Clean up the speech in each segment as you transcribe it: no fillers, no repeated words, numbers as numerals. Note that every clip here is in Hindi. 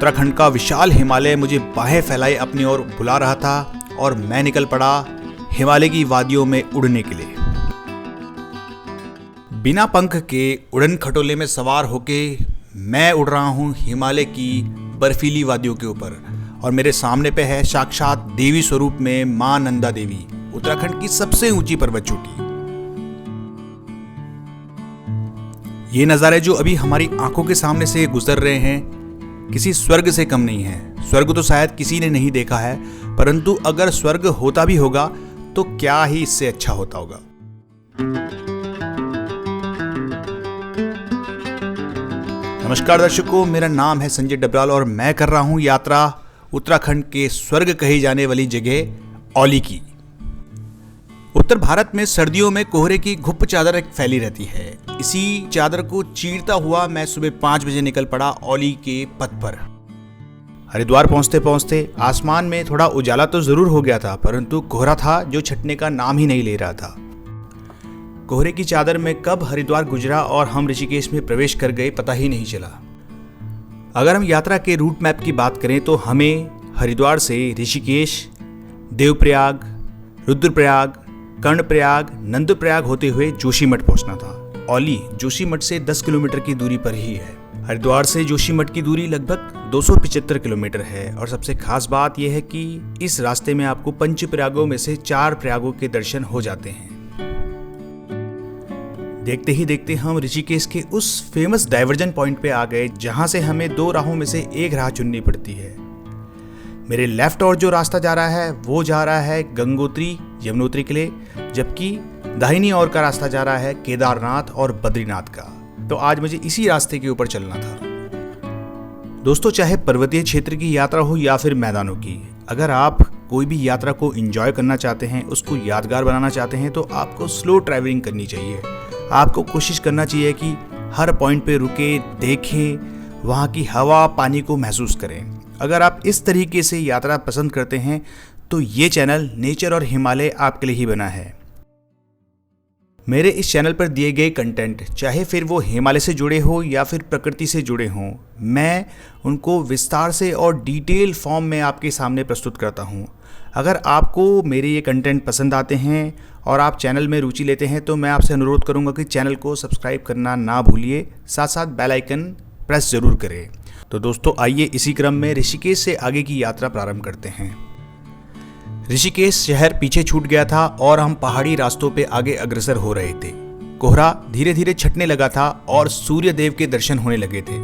उत्तराखंड का विशाल हिमालय मुझे बाहें फैलाए अपनी ओर बुला रहा था और मैं निकल पड़ा हिमालय की वादियों में उड़ने के लिए। बिना पंख के उड़न खटोले में सवार होके मैं उड़ रहा हूँ हिमालय की बर्फीली वादियों के ऊपर और मेरे सामने पे है साक्षात देवी स्वरूप में मां नंदा देवी, उत्तराखंड की सबसे ऊंची पर्वत चोटी। ये नज़ारे जो अभी हमारी आंखों के सामने से गुजर रहे हैं किसी स्वर्ग से कम नहीं है। स्वर्ग तो शायद किसी ने नहीं देखा है, परंतु अगर स्वर्ग होता भी होगा तो क्या ही इससे अच्छा होता होगा। नमस्कार दर्शकों, मेरा नाम है संजय डबराल और मैं कर रहा हूं यात्रा उत्तराखंड के स्वर्ग कही जाने वाली जगह औली की। उत्तर भारत में सर्दियों में कोहरे की घुप चादर फैली रहती है। इसी चादर को चीरता हुआ मैं सुबह 5 बजे निकल पड़ा औली के पथ पर। हरिद्वार पहुंचते पहुंचते आसमान में थोड़ा उजाला तो जरूर हो गया था, परंतु कोहरा था जो छटने का नाम ही नहीं ले रहा था। कोहरे की चादर में कब हरिद्वार गुजरा और हम ऋषिकेश में प्रवेश कर गए पता ही नहीं चला। अगर हम यात्रा के रूट मैप की बात करें तो हमें हरिद्वार से ऋषिकेश, देवप्रयाग, रुद्रप्रयाग, कर्णप्रयाग, नंदप्रयाग होते हुए जोशीमठ पहुंचना था। औली जोशीमठ से 10 किलोमीटर की दूरी पर ही है। हरिद्वार से जोशीमठ की दूरी लगभग 275 किलोमीटर है और सबसे खास बात यह है कि इस रास्ते में आपको पंच प्रयागों में से 4 प्रयागों के दर्शन हो जाते हैं। देखते ही देखते हम ऋषिकेश के उस फेमस डाइवर्जन पॉइंट पे आ गए जहां से हमें 2 राहों में से एक राह चुननी पड़ती है। मेरे लेफ्ट और जो रास्ता जा रहा है वो जा रहा है गंगोत्री यमुनोत्री के लिए, जबकि दाहिनी ओर का रास्ता जा रहा है केदारनाथ और बद्रीनाथ का। तो आज मुझे इसी रास्ते के ऊपर चलना था। दोस्तों, चाहे पर्वतीय क्षेत्र की यात्रा हो या फिर मैदानों की, अगर आप कोई भी यात्रा को एंजॉय करना चाहते हैं, उसको यादगार बनाना चाहते हैं, तो आपको स्लो ट्रैवलिंग करनी चाहिए। आपको कोशिश करना चाहिए कि हर पॉइंट पे रुके, देखें, वहाँ की हवा पानी को महसूस करें। अगर आप इस तरीके से यात्रा पसंद करते हैं तो ये चैनल नेचर और हिमालय आपके लिए ही बना है। मेरे इस चैनल पर दिए गए कंटेंट, चाहे फिर वो हिमालय से जुड़े हो या फिर प्रकृति से जुड़े हों, मैं उनको विस्तार से और डिटेल फॉर्म में आपके सामने प्रस्तुत करता हूँ। अगर आपको मेरे ये कंटेंट पसंद आते हैं और आप चैनल में रुचि लेते हैं तो मैं आपसे अनुरोध करूँगा कि चैनल को सब्सक्राइब करना ना भूलिए, साथ साथ बेल आइकन प्रेस ज़रूर करें। तो दोस्तों, आइए इसी क्रम में ऋषिकेश से आगे की यात्रा प्रारंभ करते हैं। ऋषिकेश शहर पीछे छूट गया था और हम पहाड़ी रास्तों पे आगे अग्रसर हो रहे थे। कोहरा धीरे धीरे छटने लगा था और सूर्य देव के दर्शन होने लगे थे।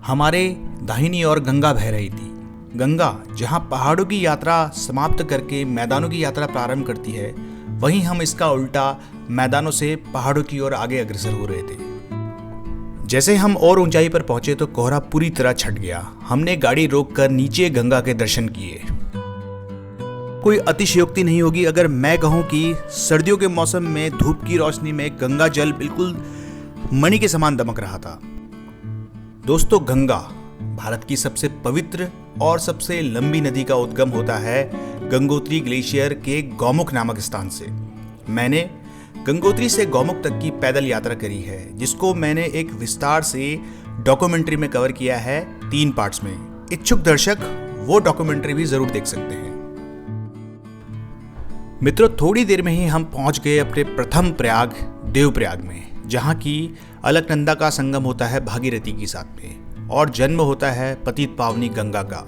हमारे दाहिनी ओर गंगा बह रही थी। गंगा जहां पहाड़ों की यात्रा समाप्त करके मैदानों की यात्रा प्रारंभ करती है, वहीं हम इसका उल्टा मैदानों से पहाड़ों की ओर आगे अग्रसर हो रहे थे। जैसे हम और ऊंचाई पर पहुंचे तो कोहरा पूरी तरह छट गया। हमने गाड़ी रोककर नीचे गंगा के दर्शन किए। कोई अतिशयोक्ति नहीं होगी अगर मैं कहूं कि सर्दियों के मौसम में धूप की रोशनी में गंगा जल बिल्कुल मणि के समान दमक रहा था। दोस्तों, गंगा भारत की सबसे पवित्र और सबसे लंबी नदी का उद्गम होता है गंगोत्री ग्लेशियर के गौमुख नामक स्थान से। मैंने गंगोत्री से गौमुख तक की पैदल यात्रा करी है, जिसको मैंने एक विस्तार से डॉक्यूमेंट्री में कवर किया है 3 पार्ट्स में। इच्छुक दर्शक वो डॉक्यूमेंट्री भी जरूर देख सकते हैं। मित्रों, थोड़ी देर में ही हम पहुंच गए अपने प्रथम प्रयाग देवप्रयाग में, जहां की अलकनंदा का संगम होता है भागीरथी के साथ में और जन्म होता है पतित पावनी गंगा का।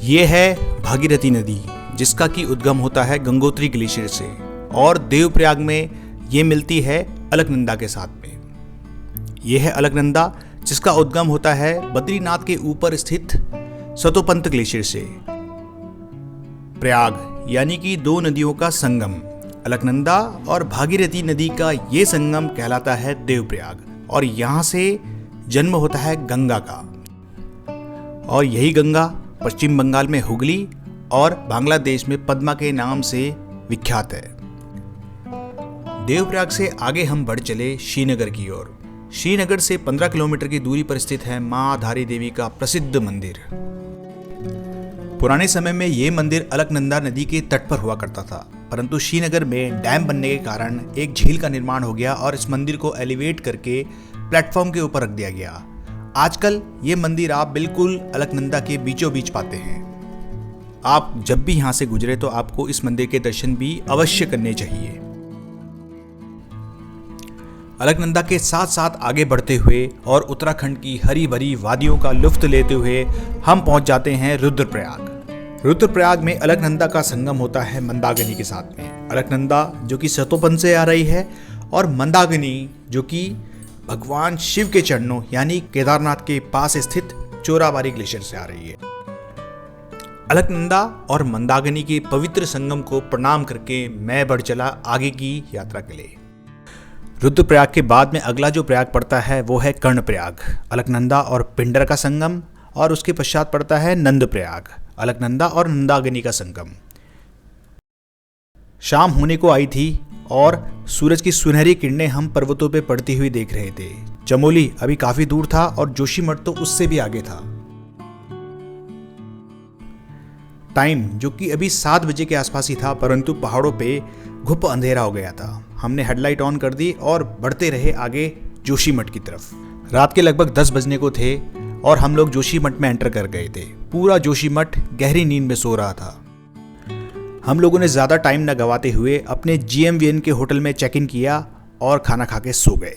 ये है भागीरथी नदी, जिसका की उद्गम होता है गंगोत्री ग्लेशियर से और देवप्रयाग में ये मिलती है अलकनंदा के साथ में। यह है अलकनंदा, जिसका उद्गम होता है बद्रीनाथ के ऊपर स्थित सतोपंत ग्लेशियर से। प्रयाग यानी कि 2 नदियों का संगम, अलकनंदा और भागीरथी नदी का ये संगम कहलाता है देवप्रयाग और यहाँ से जन्म होता है गंगा का। और यही गंगा पश्चिम बंगाल में हुगली और बांग्लादेश में पद्मा के नाम से विख्यात है। देवप्रयाग से आगे हम बढ़ चले श्रीनगर की ओर। श्रीनगर से 15 किलोमीटर की दूरी पर स्थित है मां धारी देवी का प्रसिद्ध मंदिर। पुराने समय में ये मंदिर अलकनंदा नदी के तट पर हुआ करता था, परंतु श्रीनगर में डैम बनने के कारण एक झील का निर्माण हो गया और इस मंदिर को एलिवेट करके प्लेटफॉर्म के ऊपर रख दिया गया, आजकल ये मंदिर आप बिल्कुल अलकनंदा के बीचों बीच पाते हैं। आप जब भी यहाँ से गुजरे तो आपको इस मंदिर के दर्शन भी अवश्य करने चाहिए। अलकनंदा के साथ साथ आगे बढ़ते हुए और उत्तराखंड की हरी भरी वादियों का लुत्फ लेते हुए हम पहुंच जाते हैं रुद्रप्रयाग। रुद्रप्रयाग में अलकनंदा का संगम होता है मंदाकिनी के साथ में। अलकनंदा जो कि सतोपन से आ रही है और मंदाकिनी जो कि भगवान शिव के चरणों यानी केदारनाथ के पास स्थित चोराबाड़ी ग्लेशियर से आ रही है। अलकनंदा और मंदाकिनी के पवित्र संगम को प्रणाम करके मैं बढ़ चला आगे की यात्रा के लिए। रुद्रप्रयाग के बाद में अगला जो प्रयाग पड़ता है वो है कर्णप्रयाग, अलकनंदा और पिंडर का संगम, और उसके पश्चात पड़ता है नंदप्रयाग, अलकनंदा और मंदाकिनी का संगम। शाम होने को आई थी और सूरज की सुनहरी किरणें हम पर्वतों पे पड़ती हुई देख रहे थे। चमोली अभी काफी दूर था और जोशीमठ तो उससे भी आगे था। टाइम जो कि अभी 7 बजे के आसपास ही था, परंतु पहाड़ों पे घुप अंधेरा हो गया था। हमने हेडलाइट ऑन कर दी और बढ़ते रहे आगे जोशीमठ की तरफ। रात के लगभग 10 बजने को थे और हम लोग जोशीमठ में एंटर कर गए थे। पूरा जोशीमठ गहरी नींद में सो रहा था। हम लोगों ने ज़्यादा टाइम न गवाते हुए अपने GMVN के होटल में चेक इन किया और खाना खा के सो गए।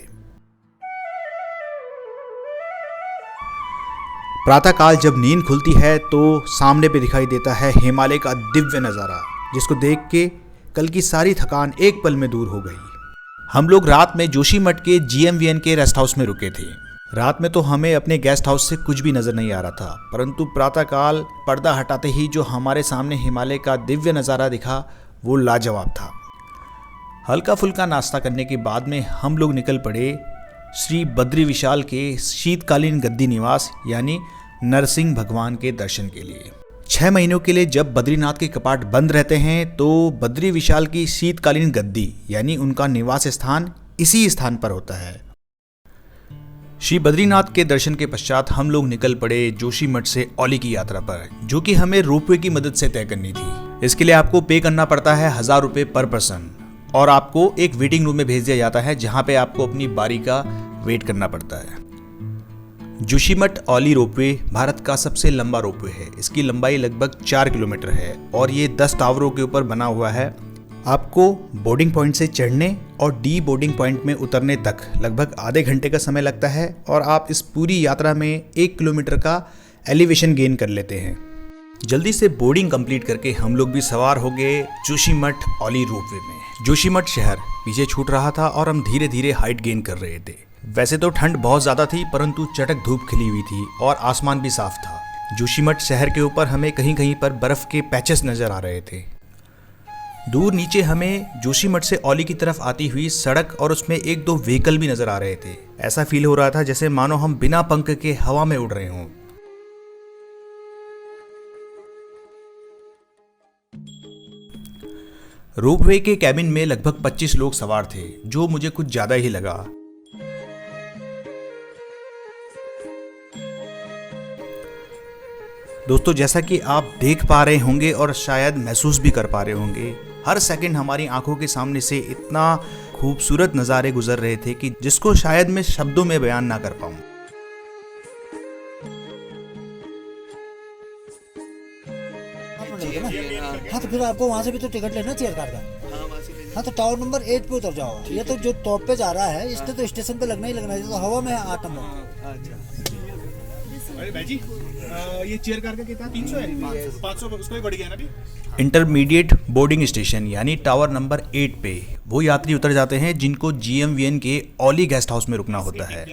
प्रातःकाल जब नींद खुलती है तो सामने पे दिखाई देता है हिमालय का दिव्य नज़ारा, जिसको देख के कल की सारी थकान एक पल में दूर हो गई। हम लोग रात में जोशीमठ के GMVN के रेस्ट हाउस में रुके थे। रात में तो हमें अपने गेस्ट हाउस से कुछ भी नजर नहीं आ रहा था, परंतु प्रातःकाल पर्दा हटाते ही जो हमारे सामने हिमालय का दिव्य नज़ारा दिखा वो लाजवाब था। हल्का फुल्का नाश्ता करने के बाद में हम लोग निकल पड़े श्री बद्री विशाल के शीतकालीन गद्दी निवास यानी नरसिंह भगवान के दर्शन के लिए। 6 महीनों के लिए जब बद्रीनाथ के कपाट बंद रहते हैं तो बद्री विशाल की शीतकालीन गद्दी यानी उनका निवास स्थान इसी स्थान पर होता है। श्री बद्रीनाथ के दर्शन के पश्चात हम लोग निकल पड़े जोशीमठ से औली की यात्रा पर, जो कि हमें रोपवे की मदद से तय करनी थी। इसके लिए आपको पे करना पड़ता है 1000 रुपये पर पर्सन और आपको एक वेटिंग रूम में भेज दिया जाता है जहां पे आपको अपनी बारी का वेट करना पड़ता है। जोशीमठ औली रोपवे भारत का सबसे लंबा रोपवे है। इसकी लंबाई लगभग 4 किलोमीटर है और ये 10 टावरों के ऊपर बना हुआ है। आपको बोर्डिंग पॉइंट से चढ़ने और डी बोर्डिंग पॉइंट में उतरने तक लगभग आधे घंटे का समय लगता है और आप इस पूरी यात्रा में 1 किलोमीटर का एलिवेशन गेन कर लेते हैं। जल्दी से बोर्डिंग कंप्लीट करके हम लोग भी सवार हो गए जोशीमठ औली रोपवे में। जोशीमठ शहर पीछे छूट रहा था और हम धीरे धीरे हाइट गेन कर रहे थे। वैसे तो ठंड बहुत ज़्यादा थी, परंतु चटक धूप खिली हुई थी और आसमान भी साफ था। जोशीमठ शहर के ऊपर हमें कहीं कहीं पर बर्फ़ के पैचेस नज़र आ रहे थे। दूर नीचे हमें जोशीमठ से औली की तरफ आती हुई सड़क और उसमें 1-2 व्हीकल भी नज़र आ रहे थे। ऐसा फील हो रहा था जैसे मानो हम बिना पंख के हवा में उड़ रहे हों। रोपवे के कैबिन में लगभग 25 लोग सवार थे, जो मुझे कुछ ज़्यादा ही लगा। दोस्तों, जैसा कि आप देख पा रहे होंगे और शायद महसूस भी कर पा रहे होंगे, हर सेकंड हमारी आंखों के सामने से इतना खूबसूरत नज़ारे गुजर रहे थे कि जिसको शायद मैं शब्दों में बयान ना कर पाऊं। हाँ, तो फिर आपको वहाँ से भी तो टिकट लेना चेयर कार का। हाँ, तो टावर नंबर 8 पे उतर जाओ। ये तो जो टॉप पे जा रहा है इसने तो स्टेशन पे लगना ही लगना है, तो हवा में 8 नंबर। अरे भाई जी, ये चेयर कार का कितना 300 है? 500 उसको भी बढ़ गया ना अभी। इंटरमीडिएट बोर्डिंग स्टेशन यानी टावर नंबर 8 पे वो यात्री उतर जाते हैं जिनको GMVN के औली गेस्ट हाउस में रुकना होता है।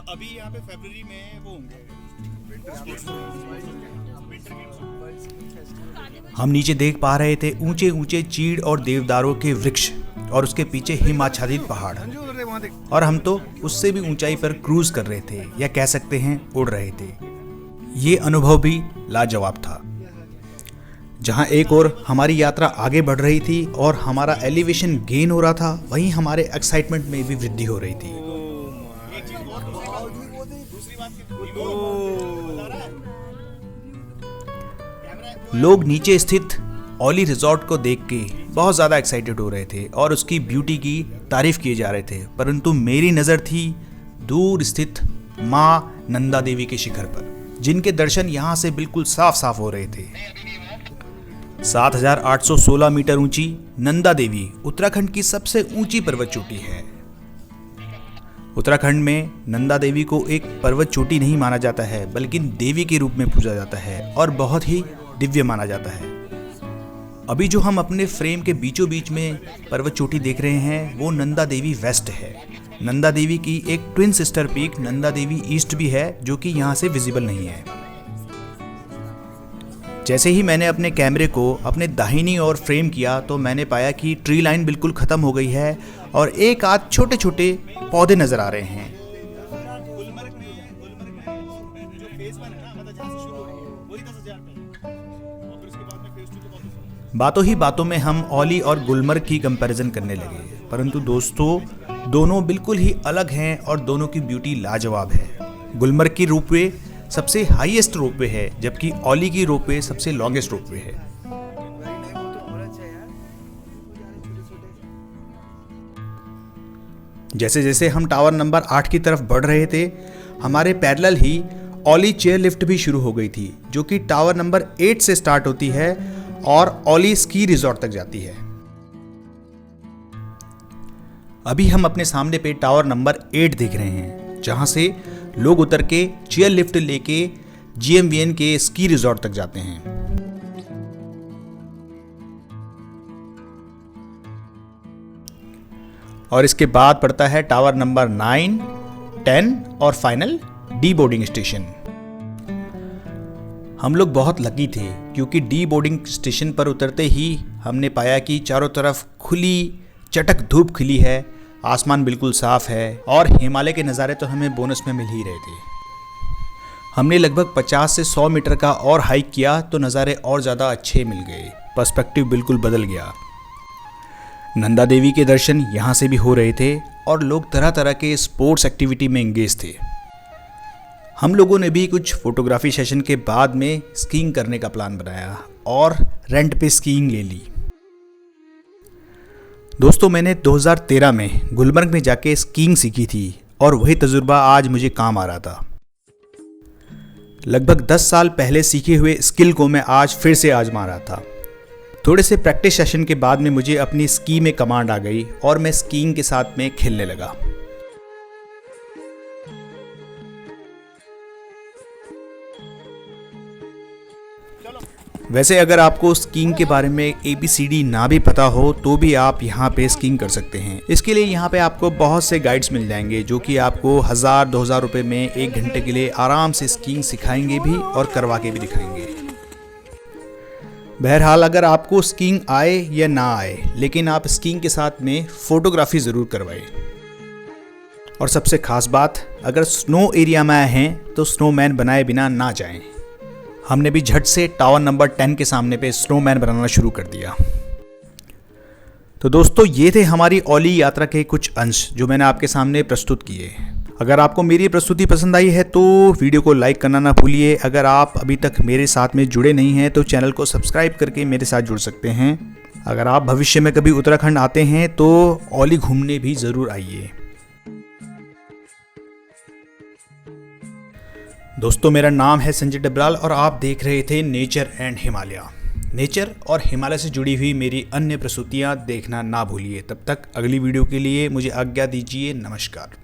अभी यहाँ पे फरवरी में वो होंगे। हम नीचे देख पा रहे थे ऊंचे ऊंचे चीड़ और देवदारों के वृक्ष और उसके पीछे हिमाच्छादित पहाड़, और हम तो उससे भी ऊंचाई पर क्रूज कर रहे थे या कह सकते हैं उड़ रहे थे। ये अनुभव भी लाजवाब था। जहां एक और हमारी यात्रा आगे बढ़ रही थी और हमारा एलिवेशन गेन हो रहा था, वहीं हमारे एक्साइटमेंट में भी वृद्धि हो रही थी। लोग नीचे स्थित ओली रिजॉर्ट को देख के बहुत ज़्यादा एक्साइटेड हो रहे थे और उसकी ब्यूटी की तारीफ किए जा रहे थे, परंतु मेरी नज़र थी दूर स्थित माँ नंदा देवी के शिखर पर, जिनके दर्शन यहाँ से बिल्कुल साफ साफ हो रहे थे। 7,816 मीटर ऊंची नंदा देवी उत्तराखंड की सबसे ऊंची पर्वत चोटी है। उत्तराखंड में नंदा देवी को एक पर्वत चोटी नहीं माना जाता है, बल्कि देवी के रूप में पूजा जाता है और बहुत ही दिव्य माना जाता है। अभी जो हम अपने फ्रेम के बीचों बीच में पर्वत चोटी देख रहे हैं वो नंदा देवी वेस्ट है। नंदा देवी की एक twin sister peak Nanda Devi east भी है, जो कि यहाँ से विजिबल नहीं है। जैसे ही मैंने अपने कैमरे को अपने दाहिनी ओर फ्रेम किया तो मैंने पाया कि ट्री लाइन बिल्कुल ख़त्म हो गई है और एक आध छोटे छोटे पौधे नज़र आ रहे हैं। बातों ही बातों में हम ओली और गुलमर्ग की कंपैरिजन करने लगे, परंतु दोस्तों दोनों बिल्कुल ही अलग हैं और दोनों की ब्यूटी लाजवाब है। गुलमर्ग की रोपवे सबसे हाईएस्ट रोपवे है, जबकि ओली की रोपवे सबसे लॉन्गेस्ट रोपवे है। जैसे जैसे हम टावर नंबर 8 की तरफ बढ़ रहे थे, हमारे पैरेलल ही ओली चेयर लिफ्ट भी शुरू हो गई थी, जो कि टावर नंबर 8 से स्टार्ट होती है और ओली स्की रिजॉर्ट तक जाती है। अभी हम अपने सामने पे टावर नंबर 8 देख रहे हैं, जहां से लोग उतर के चेयर लिफ्ट लेके GMVN के स्की रिजॉर्ट तक जाते हैं। और इसके बाद पड़ता है टावर नंबर 9, 10 और फाइनल डी बोर्डिंग स्टेशन। हम लोग बहुत लकी थे क्योंकि डी बोर्डिंग स्टेशन पर उतरते ही हमने पाया कि चारों तरफ खुली चटक धूप खिली है, आसमान बिल्कुल साफ है और हिमालय के नज़ारे तो हमें बोनस में मिल ही रहे थे। हमने लगभग 50 से 100 मीटर का और हाइक किया तो नज़ारे और ज़्यादा अच्छे मिल गए, पर्सपेक्टिव बिल्कुल बदल गया। नंदा देवी के दर्शन यहाँ से भी हो रहे थे और लोग तरह तरह के स्पोर्ट्स एक्टिविटी में एंगेज थे। हम लोगों ने भी कुछ फोटोग्राफी सेशन के बाद में स्कीइंग करने का प्लान बनाया और रेंट पे स्कीइंग ले ली। दोस्तों मैंने 2013 में गुलमर्ग में जाके स्कीइंग सीखी थी और वही तजुर्बा आज मुझे काम आ रहा था। लगभग 10 साल पहले सीखे हुए स्किल को मैं आज फिर से आजमा रहा था। थोड़े से प्रैक्टिस सेशन के बाद में मुझे अपनी स्की में कमांड आ गई और मैं स्कीइंग के साथ में खेलने लगा। वैसे अगर आपको स्कीइंग के बारे में ABCD ना भी पता हो तो भी आप यहाँ पे स्कीइंग कर सकते हैं। इसके लिए यहाँ पे आपको बहुत से गाइड्स मिल जाएंगे जो कि आपको 1000-2000 रुपए में 1 घंटे के लिए आराम से स्कीइंग सिखाएंगे भी और करवा के भी दिखाएंगे। बहरहाल अगर आपको स्कीइंग आए या ना आए, लेकिन आप स्कीइंग के साथ में फोटोग्राफी ज़रूर करवाएं। और सबसे खास बात, अगर स्नो एरिया में आए हैं तो स्नोमैन बनाए बिना ना जाएं। हमने भी झट से टावर नंबर 10 के सामने पे स्नोमैन बनाना शुरू कर दिया। तो दोस्तों ये थे हमारी ओली यात्रा के कुछ अंश जो मैंने आपके सामने प्रस्तुत किए। अगर आपको मेरी प्रस्तुति पसंद आई है तो वीडियो को लाइक करना ना भूलिए। अगर आप अभी तक मेरे साथ में जुड़े नहीं हैं तो चैनल को सब्सक्राइब करके मेरे साथ जुड़ सकते हैं। अगर आप भविष्य में कभी उत्तराखंड आते हैं तो ओली घूमने भी ज़रूर आइए। दोस्तों मेरा नाम है संजय डबराल और आप देख रहे थे नेचर एंड हिमालय। नेचर और हिमालय से जुड़ी हुई मेरी अन्य प्रस्तुतियाँ देखना ना भूलिए। तब तक अगली वीडियो के लिए मुझे आज्ञा दीजिए। नमस्कार।